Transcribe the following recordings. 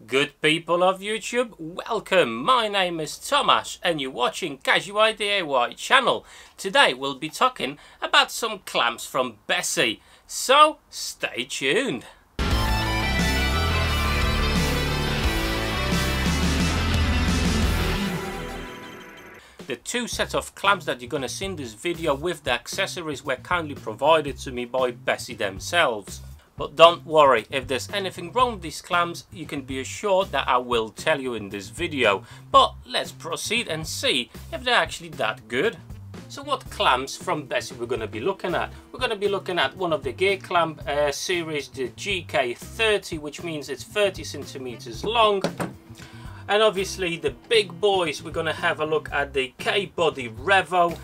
Good people of YouTube, welcome. My name is Thomas and you're watching Casual DIY channel. Today we'll be talking about some clamps from Bessey, so stay tuned. The two sets of clamps that you're going to see in this video with the accessories were kindly provided to me by Bessey themselves. But don't worry, if there's anything wrong with these clamps, you can be assured that I will tell you in this video. But let's proceed and see if they're actually that good. So what clamps from Bessey we're going to be looking at? We're going to be looking at one of the gear clamp series, the GK30, which means it's 30 centimeters long. And obviously the big boys, we're going to have a look at the K Body REVO.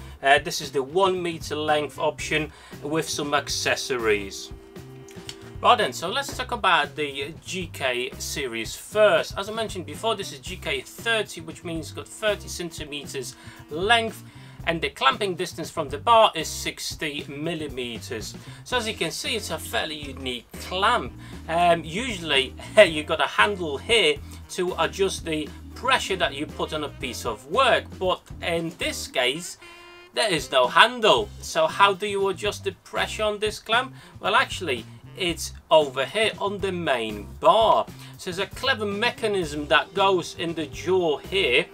This is the 1 meter length option with some accessories. Right then, so let's talk about the GK series first. As I mentioned before, this is GK30, which means it's got 30 centimeters length, and the clamping distance from the bar is 60 millimeters. So as you can see, it's a fairly unique clamp. Usually you've got a handle here to adjust the pressure that you put on a piece of work, but in this case there is no handle. So how do you adjust the pressure on this clamp? Well, actually it's over here on the main bar. So there's a clever mechanism that goes in the jaw here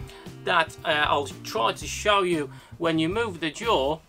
that I'll try to show you. When you move the jaw,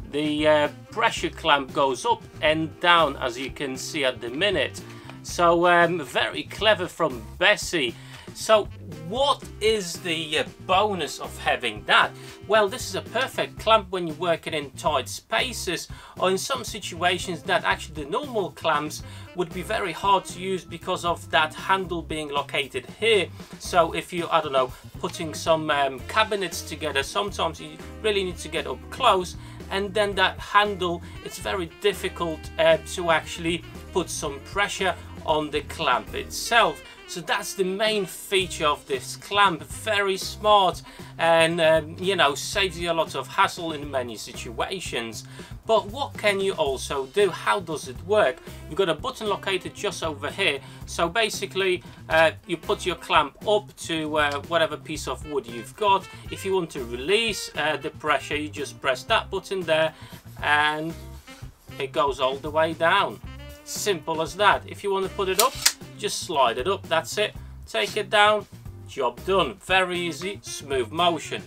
the pressure clamp goes up and down, as you can see at the minute. So very clever from Bessey. So what is the bonus of having that? Well, this is a perfect clamp when you're working in tight spaces, or in some situations that actually the normal clamps would be very hard to use because of that handle being located here. So if you, I don't know, putting some cabinets together, sometimes you really need to get up close, and then that handle, it's very difficult to actually put some pressure on the clamp itself. So that's the main feature of this clamp. Very smart, and you know, saves you a lot of hassle in many situations. But what can you also do? How does it work? You've got a button located just over here. So basically you put your clamp up to whatever piece of wood you've got. If you want to release the pressure, you just press that button there and it goes all the way down. Simple as that. If you want to put it up, just slide it up, that's it. Take it down, job done. Very easy, smooth motion.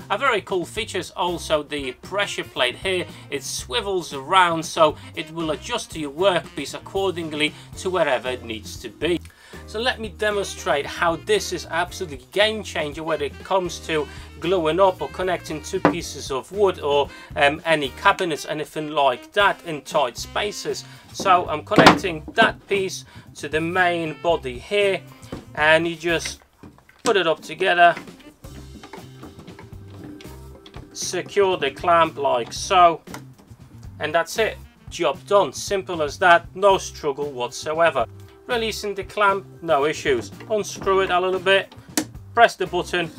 A very cool feature is also the pressure plate here. It swivels around, so it will adjust to your workpiece accordingly to wherever it needs to be. So let me demonstrate how this is absolutely game changer when it comes to gluing up or connecting two pieces of wood or any cabinets, anything like that in tight spaces. So I'm connecting that piece to the main body here, and you just put it up together, secure the clamp like so, and that's it. Job done. Simple as that, no struggle whatsoever. Releasing the clamp, no issues. Unscrew it a little bit, press the button,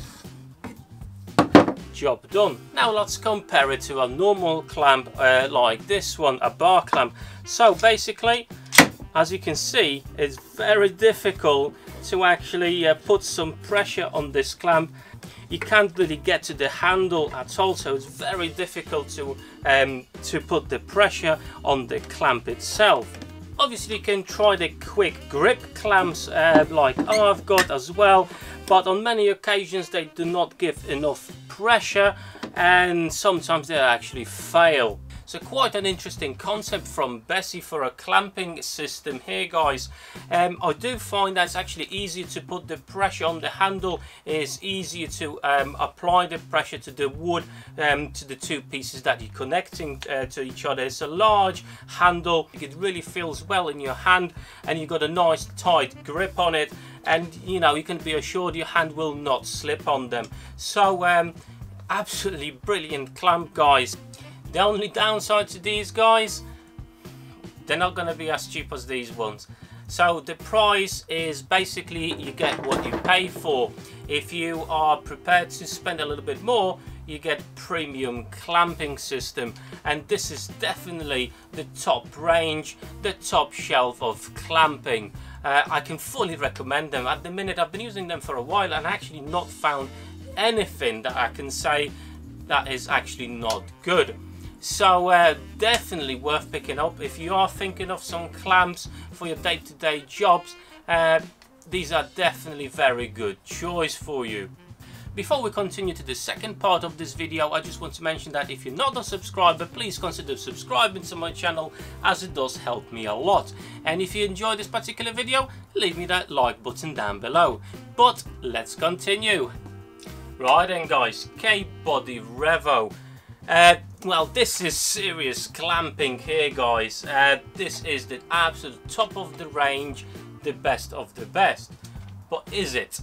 job done. Now let's compare it to a normal clamp like this one, a bar clamp. So basically, as you can see, it's very difficult to actually put some pressure on this clamp. You can't really get to the handle at all, so it's very difficult to put the pressure on the clamp itself. Obviously you can try the quick grip clamps like I've got as well, but on many occasions they do not give enough pressure and sometimes they actually fail. So quite an interesting concept from Bessey for a clamping system here, guys. I do find that it's actually easier to put the pressure on the handle. It's easier to apply the pressure to the wood, to the two pieces that you're connecting to each other. It's a large handle. It really feels well in your hand, and you've got a nice tight grip on it, and you know, you can be assured your hand will not slip on them. So absolutely brilliant clamp, guys. The only downside to these guys, they're not going to be as cheap as these ones. So the price is basically you get what you pay for. If you are prepared to spend a little bit more, you get premium clamping system, and this is definitely the top range, the top shelf of clamping. I can fully recommend them. At the minute I've been using them for a while and actually not found anything that I can say that is actually not good. So definitely worth picking up if you are thinking of some clamps for your day-to-day jobs. These are definitely very good choice for you. Before we continue to the second part of this video, I just want to mention that if you're not a subscriber, please consider subscribing to my channel, as it does help me a lot. And if you enjoyed this particular video, leave me that like button down below. But let's continue. Right then guys, K Body REVO. Well, this is serious clamping here guys. This is the absolute top of the range, the best of the best. But is it?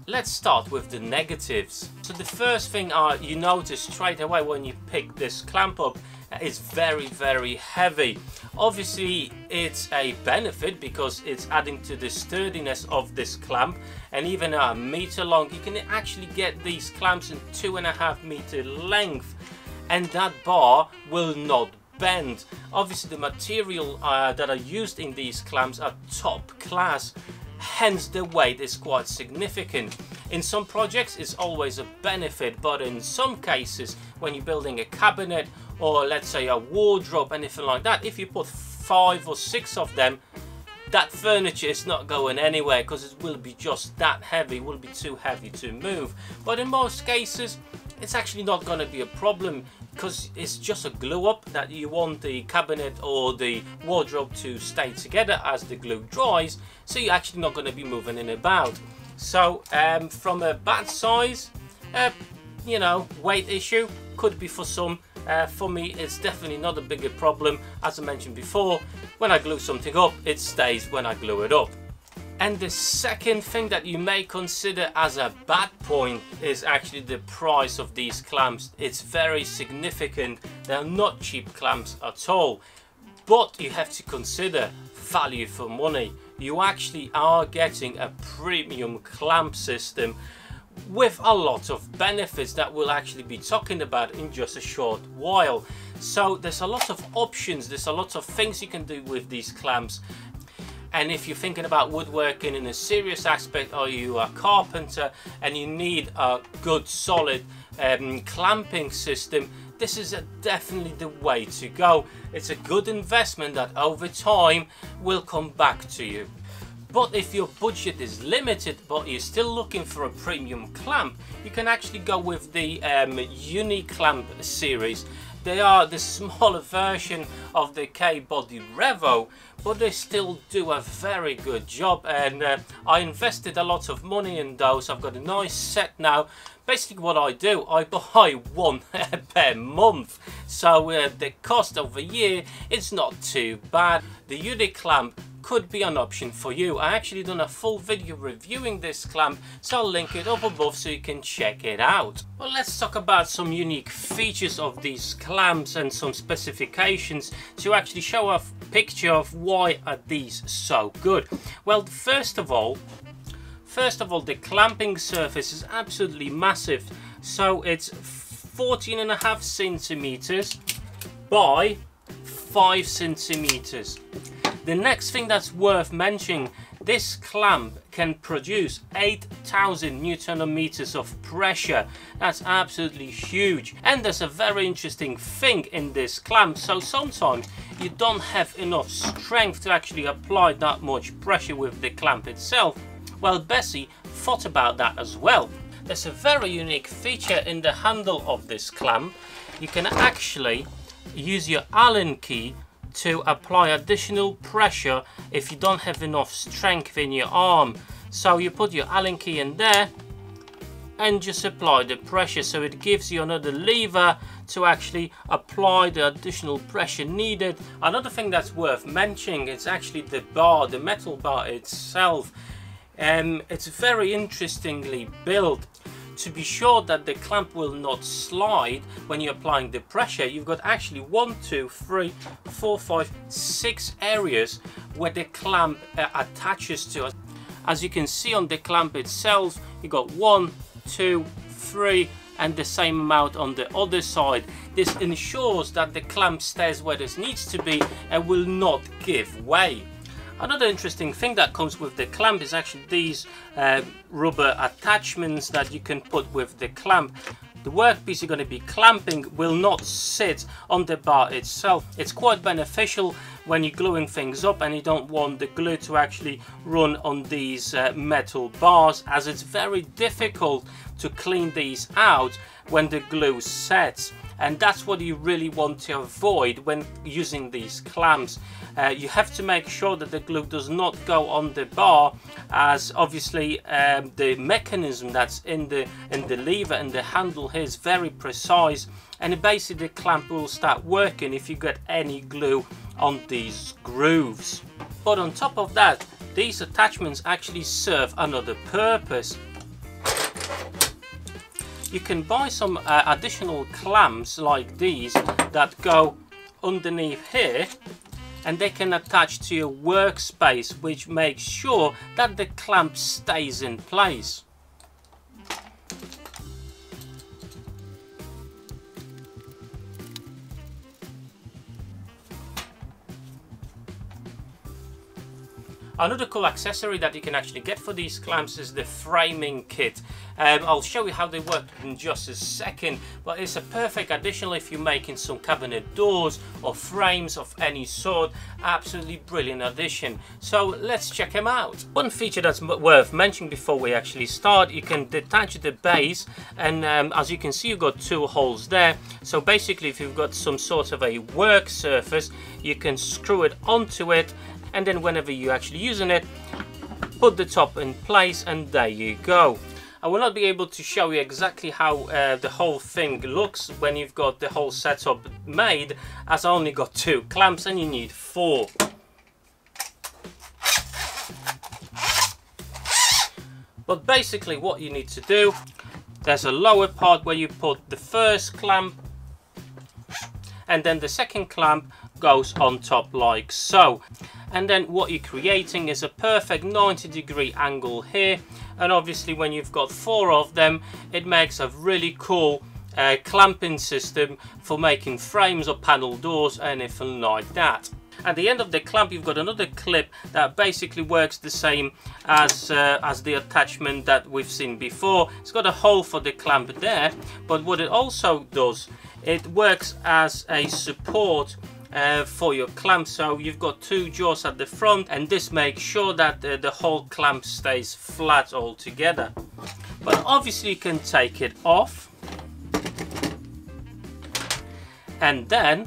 Let's start with the negatives. So the first thing you notice straight away when you pick this clamp up, is very heavy. Obviously it's a benefit because it's adding to the sturdiness of this clamp, and even a meter long. You can actually get these clamps in 2.5 meter length, and that bar will not bend. Obviously the material that are used in these clamps are top class, hence the weight is quite significant. In some projects it's always a benefit, but in some cases when you're building a cabinet or let's say a wardrobe, anything like that, if you put 5 or 6 of them, that furniture is not going anywhere because it will be just that heavy, it will be too heavy to move. But in most cases it's actually not going to be a problem because it's just a glue up that you want the cabinet or the wardrobe to stay together as the glue dries, so you're actually not going to be moving in about. So from a bad size, you know, weight issue could be for some. For me it's definitely not a bigger problem. As I mentioned before, when I glue something up, it stays when I glue it up. And the second thing that you may consider as a bad point is actually the price of these clamps. It's very significant. They're not cheap clamps at all, but you have to consider value for money. You actually are getting a premium clamp system with a lot of benefits that we'll actually be talking about in just a short while. So there's a lot of options, there's a lot of things you can do with these clamps. And if you're thinking about woodworking in a serious aspect, or you are a carpenter and you need a good solid clamping system, this is definitely the way to go. It's a good investment that over time will come back to you. But if your budget is limited but you're still looking for a premium clamp, you can actually go with the Uni Clamp series. They are the smaller version of the K Body REVO, but they still do a very good job, and I invested a lot of money in those. I've got a nice set now. Basically what I do, I buy one per month, so the cost of a year is not too bad. The Uni Clamp could be an option for you. I actually done a full video reviewing this clamp, so I'll link it up above so you can check it out. Well, let's talk about some unique features of these clamps and some specifications to actually show a picture of why are these so good. Well, first of all, the clamping surface is absolutely massive. So it's 14.5 centimeters by 5 centimeters. The next thing that's worth mentioning, this clamp can produce 8,000 Newton-meters of pressure. That's absolutely huge. And there's a very interesting thing in this clamp. So sometimes you don't have enough strength to actually apply that much pressure with the clamp itself. Well, Bessey thought about that as well. There's a very unique feature in the handle of this clamp. You can actually use your Allen key to apply additional pressure if you don't have enough strength in your arm. So you put your Allen key in there and just apply the pressure, so it gives you another lever to actually apply the additional pressure needed. Another thing that's worth mentioning is actually the bar, the metal bar itself. It's very interestingly built. To be sure that the clamp will not slide when you're applying the pressure, you've got actually 1, 2, 3, 4, 5, 6 areas where the clamp attaches to. As you can see on the clamp itself, you've got 1, 2, 3 and the same amount on the other side. This ensures that the clamp stays where it needs to be and will not give way. Another interesting thing that comes with the clamp is actually these rubber attachments that you can put with the clamp. The workpiece you're going to be clamping will not sit on the bar itself. It's quite beneficial when you're gluing things up and you don't want the glue to actually run on these metal bars, as it's very difficult to clean these out when the glue sets. And that's what you really want to avoid when using these clamps. You have to make sure that the glue does not go on the bar, as obviously the mechanism that's in the lever and the handle here is very precise, and basically the clamp will start working if you get any glue on these grooves. But on top of that, these attachments actually serve another purpose. You can buy some additional clamps like these that go underneath here, and they can attach to your workspace, which makes sure that the clamp stays in place. Another cool accessory that you can actually get for these clamps is the framing kit. I'll show you how they work in just a second, but it's a perfect addition if you're making some cabinet doors or frames of any sort. Absolutely brilliant addition. So let's check them out. One feature that's worth mentioning before we actually start, you can detach the base, and as you can see, you've got two holes there. So basically, if you've got some sort of a work surface, you can screw it onto it, and then whenever you're actually using it, put the top in place, and there you go. I will not be able to show you exactly how the whole thing looks when you've got the whole setup made, as I only got 2 clamps and you need 4. But basically what you need to do, there's a lower part where you put the first clamp, and then the second clamp goes on top like so. And then what you're creating is a perfect 90-degree angle here, and obviously when you've got 4 of them, it makes a really cool clamping system for making frames or panel doors, anything like that. At the end of the clamp, you've got another clip that basically works the same as the attachment that we've seen before. It's got a hole for the clamp there, but what it also does, it works as a support for your clamp. So you've got 2 jaws at the front, and this makes sure that the whole clamp stays flat all together. But obviously you can take it off, and then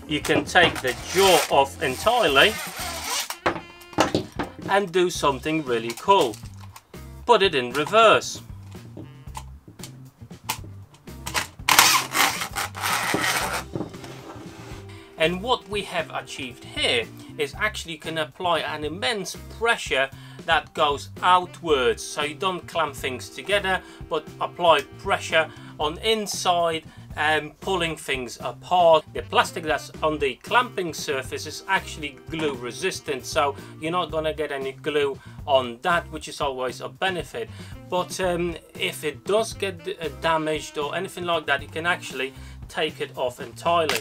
you can take the jaw off entirely and do something really cool. Put it in reverse. And what we have achieved here is actually you can apply an immense pressure that goes outwards. So you don't clamp things together, but apply pressure on inside and pulling things apart. The plastic that's on the clamping surface is actually glue resistant, so you're not going to get any glue on that, which is always a benefit. But if it does get damaged or anything like that, you can actually take it off entirely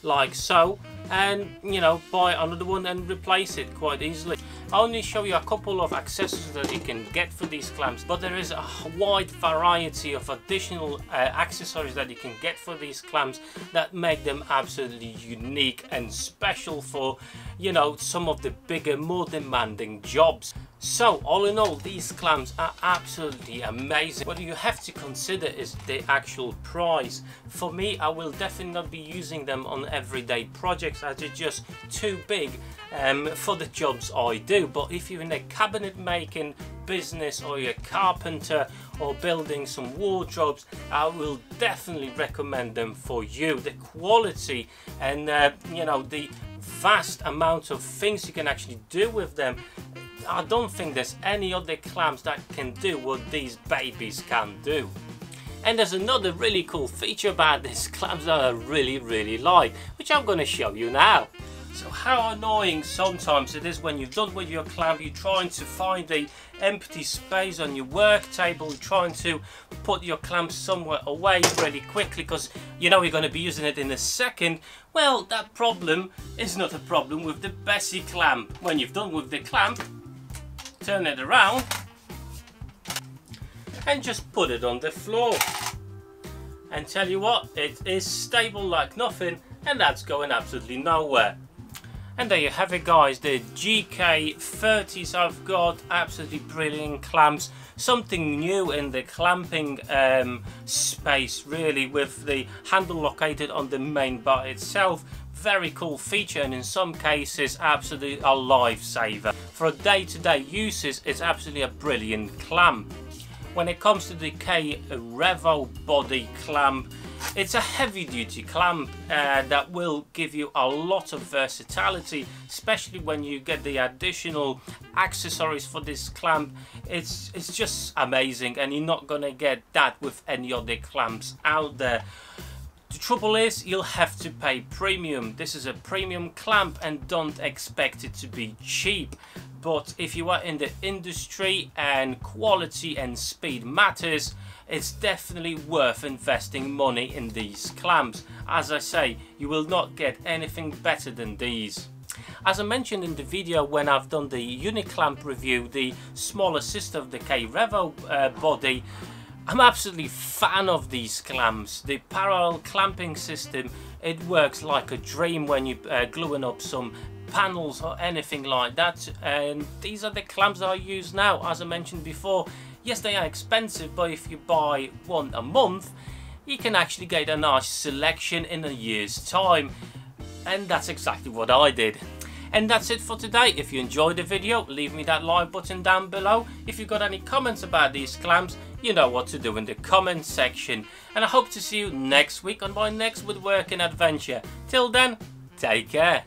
like so, and you know, buy another one and replace it quite easily. I'll only show you a couple of accessories that you can get for these clamps, but there is a wide variety of additional accessories that you can get for these clamps that make them absolutely unique and special for, you know, some of the bigger, more demanding jobs. So all in all, these clamps are absolutely amazing. What you have to consider is the actual price. For me, I will definitely not be using them on everyday projects, as they're just too big for the jobs I do. But if you're in a cabinet making business, or you're a carpenter, or building some wardrobes, I will definitely recommend them for you. The quality and you know, the vast amount of things you can actually do with them, I don't think there's any other clamps that can do what these babies can do. And there's another really cool feature about these clamps that I really like, which I'm going to show you now. So how annoying sometimes it is when you've done with your clamp, you're trying to find a empty space on your work table, trying to put your clamp somewhere away really quickly because you know you're going to be using it in a second. Well, that problem is not a problem with the Bessey clamp. When you've done with the clamp, turn it around and just put it on the floor. And tell you what, it is stable like nothing, and that's going absolutely nowhere. And there you have it, guys, the GK30s I've got, absolutely brilliant clamps, something new in the clamping space really, with the handle located on the main bar itself. Very cool feature, and in some cases absolutely a lifesaver. For day-to-day uses, it's absolutely a brilliant clamp. When it comes to the K REVO body clamp, it's a heavy duty clamp that will give you a lot of versatility, especially when you get the additional accessories for this clamp. It's just amazing, and you're not gonna get that with any other clamps out there. The trouble is, you'll have to pay premium. This is a premium clamp, and don't expect it to be cheap. But if you are in the industry and quality and speed matters, it's definitely worth investing money in these clamps. As I say, you will not get anything better than these. As I mentioned in the video when I've done the unit clamp review, the smaller sister of the K REVO body, I'm absolutely fan of these clamps. The parallel clamping system, it works like a dream when you're gluing up some panels or anything like that. And these are the clamps that I use now. As I mentioned before, yes, they are expensive, but if you buy one a month, you can actually get a nice selection in a year's time. And that's exactly what I did. And that's it for today. If you enjoyed the video, leave me that like button down below. If you've got any comments about these clamps, you know what to do in the comment section. And I hope to see you next week on my next woodworking adventure. Till then, take care.